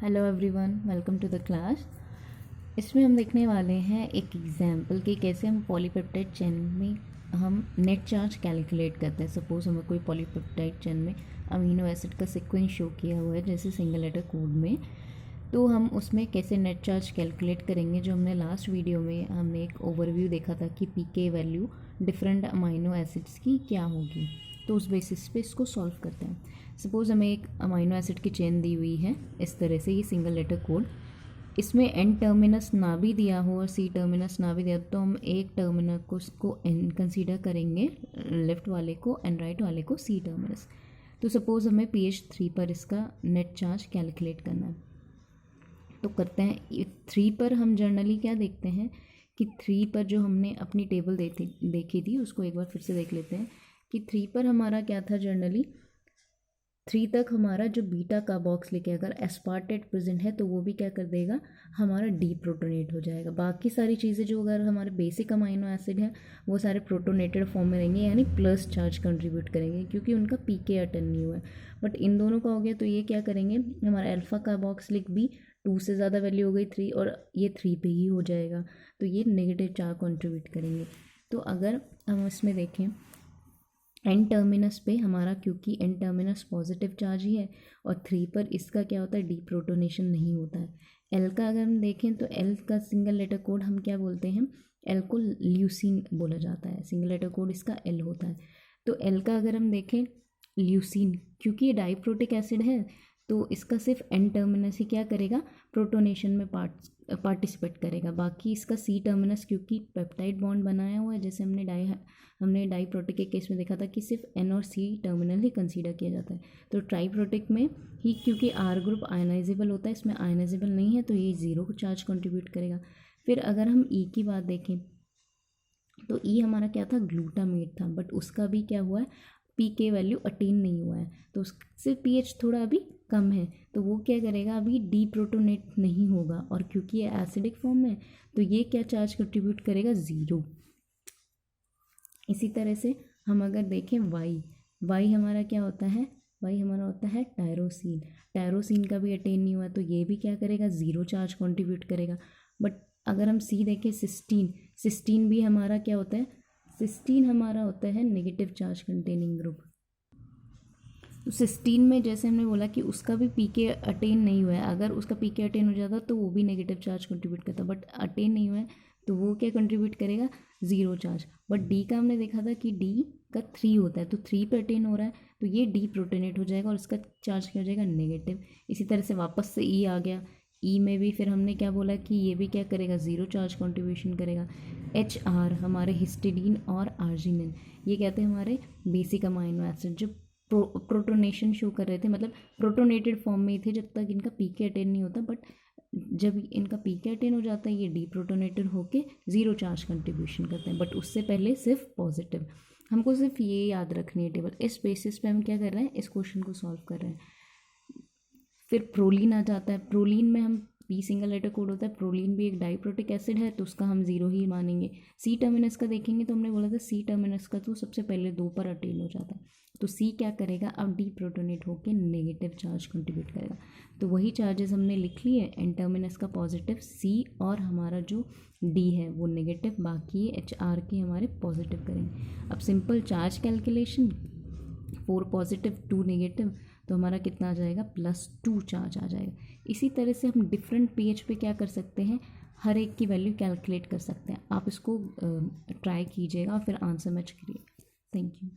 Hello everyone, welcome to the class. इसमें हम देखने वाले हैं एक एग्जाम्पल कि कैसे हम पॉलीपेप्टाइड चेन में हम नेट चार्ज कैलकुलेट करते हैं। सपोज हमें कोई पॉलीपेप्टाइड चेन में अमीनो एसिड का सीक्वेंस शो किया हुआ है जैसे सिंगल लेटर कोड में, तो हम उसमें कैसे नेट चार्ज कैलकुलेट करेंगे। जो हमने लास्ट वीडियो में हमने एक ओवरव्यू देखा था कि पीके वैल्यू डिफरेंट अमीनो एसिड्स की क्या होगी, तो उस बेसिस पे इसको सॉल्व करते हैं। सपोज़ हमें एक अमीनो एसिड की चेन दी हुई है इस तरह से, ये सिंगल लेटर कोड, इसमें एन टर्मिनस ना भी दिया हो और सी टर्मिनस ना भी दिया हो, तो हम एक टर्मिनस को एन कंसीडर करेंगे, लेफ़्ट वाले को, एंड राइट वाले को सी टर्मिनस। तो सपोज़ हमें pH 3 पर इसका नेट चार्ज कैलकुलेट करना है, तो करते हैं। 3 पर हम जनरली क्या देखते हैं कि 3 पर जो हमने अपनी टेबल देखी थी उसको एक बार फिर से देख लेते हैं कि 3 पर हमारा क्या था। जनरली 3 तक हमारा जो बीटा का बॉक्स लेके अगर एस्पार्टेट प्रेजेंट है तो वो भी क्या कर देगा, हमारा डीप्रोटोनेट हो जाएगा। बाकी सारी चीज़ें जो अगर हमारे बेसिक अमाइनो एसिड है वो सारे प्रोटोनेटेड फॉर्म में रहेंगे, यानी प्लस चार्ज कंट्रीब्यूट करेंगे क्योंकि उनका पीके अटेंड नहीं हुआ है। बट इन दोनों का हो गया तो ये क्या करेंगे, हमारा अल्फ़ा का बॉक्स लिख भी 2 से ज़्यादा वैल्यू हो गई 3 और ये 3 पे ही हो जाएगा, तो ये नेगेटिव चार्ज कंट्रीब्यूट करेंगे। तो अगर हम इसमें देखें एन टर्मिनस पे हमारा, क्योंकि एन टर्मिनस पॉजिटिव चार्ज ही है और 3 पर इसका क्या होता है, डीप्रोटोनेशन नहीं होता है। एल का अगर हम देखें तो एल का सिंगल लेटर कोड हम क्या बोलते हैं, एल को ल्यूसीन बोला जाता है, सिंगल लेटर कोड इसका एल होता है। तो एल का अगर हम देखें ल्यूसीन, क्योंकि ये डाइप्रोटिक एसिड है तो इसका सिर्फ एन टर्मिनस ही क्या करेगा, प्रोटोनेशन में पार्टिसिपेट करेगा। बाकी इसका सी टर्मिनस, क्योंकि पेप्टाइड बॉन्ड बनाया हुआ है, जैसे हमने डाइप्रोटिक के केस में देखा था कि सिर्फ एन और सी टर्मिनल ही कंसीडर किया जाता है। तो ट्राइप्रोटिक में ही क्योंकि आर ग्रुप आयनाइजेबल होता है, इसमें आयनाइजेबल नहीं है तो ये 0 चार्ज कंट्रीब्यूट करेगा। फिर अगर हम ई की बात देखें तो ई हमारा क्या था, ग्लूटामेट था, बट उसका भी क्या हुआ है, पीके वैल्यू अटेन नहीं हुआ है, तो उससे पीएच थोड़ा अभी कम है, तो वो क्या करेगा, अभी डीप्रोटोनेट नहीं होगा। और क्योंकि ये एसिडिक फॉर्म में तो ये क्या चार्ज कंट्रीब्यूट करेगा, 0। इसी तरह से हम अगर देखें वाई हमारा क्या होता है, वाई हमारा होता है टायरोसिन। टायरोसिन का भी अटेन नहीं हुआ तो ये भी क्या करेगा, 0 चार्ज कंट्रीब्यूट करेगा। बट अगर हम सी देखें सिस्टीन भी हमारा क्या होता है, सिस्टीन हमारा होता है नेगेटिव चार्ज कंटेनिंग ग्रुप। तो सिस्टीन में जैसे हमने बोला कि उसका भी पीके अटेन नहीं हुआ है, अगर उसका पीके अटेन हो जाता तो वो भी नेगेटिव चार्ज कंट्रीब्यूट करता, बट अटेन नहीं हुआ है तो वो क्या कंट्रीब्यूट करेगा, 0 चार्ज। बट डी का हमने देखा था कि डी का 3 होता है, तो 3 पे अटेन हो रहा है तो ये डी प्रोटोनेट हो जाएगा और इसका चार्ज क्या हो जाएगा, नेगेटिव। इसी तरह से वापस से ई आ गया, ई में भी फिर हमने क्या बोला कि ये भी क्या करेगा, 0 चार्ज कंट्रीब्यूशन करेगा। एच आर हमारे हिस्टिडीन और आर्जिनिन, ये कहते हैं हमारे बेसिक अमाइनो एसिड जो प्रोटोनेशन शो कर रहे थे, मतलब प्रोटोनेटेड फॉर्म में ही थे जब तक इनका पीके अटेन नहीं होता, बट जब इनका पीके अटेन हो जाता है ये डीप्रोटोनेटेड होके 0 चार्ज कंट्रीब्यूशन करते हैं, बट उससे पहले सिर्फ पॉजिटिव। हमको सिर्फ ये याद रखनी है टेबल, इस बेसिस पे हम क्या कर रहे हैं, इस क्वेश्चन को सॉल्व कर रहे हैं। फिर प्रोलीन आ जाता है, प्रोलीन में हम पी सिंगल लेटर कोड होता है, प्रोलीन भी एक डाइप्रोटिक एसिड है तो उसका हम 0 ही मानेंगे। सी टर्मिनस का देखेंगे तो हमने बोला था सी टर्मिनस का तो सबसे पहले 2 पर अटेन हो जाता है, तो सी क्या करेगा, अब डीप्रोटोनेट होकर नेगेटिव चार्ज कंट्रीब्यूट करेगा। तो वही चार्जेस हमने लिख लिए, एन टर्मिनस का पॉजिटिव, सी और हमारा जो डी है वो नेगेटिव, बाकी एच आर के हमारे पॉजिटिव करेंगे। अब simple charge calculation, 4 positive 2 negative, तो हमारा कितना आ जाएगा, +2 चार्ज आ जाएगा। इसी तरह से हम डिफरेंट पीएच पे क्या कर सकते हैं, हर एक की वैल्यू कैलकुलेट कर सकते हैं। आप इसको ट्राई कीजिएगा और फिर आंसर मैच करिए। Thank you.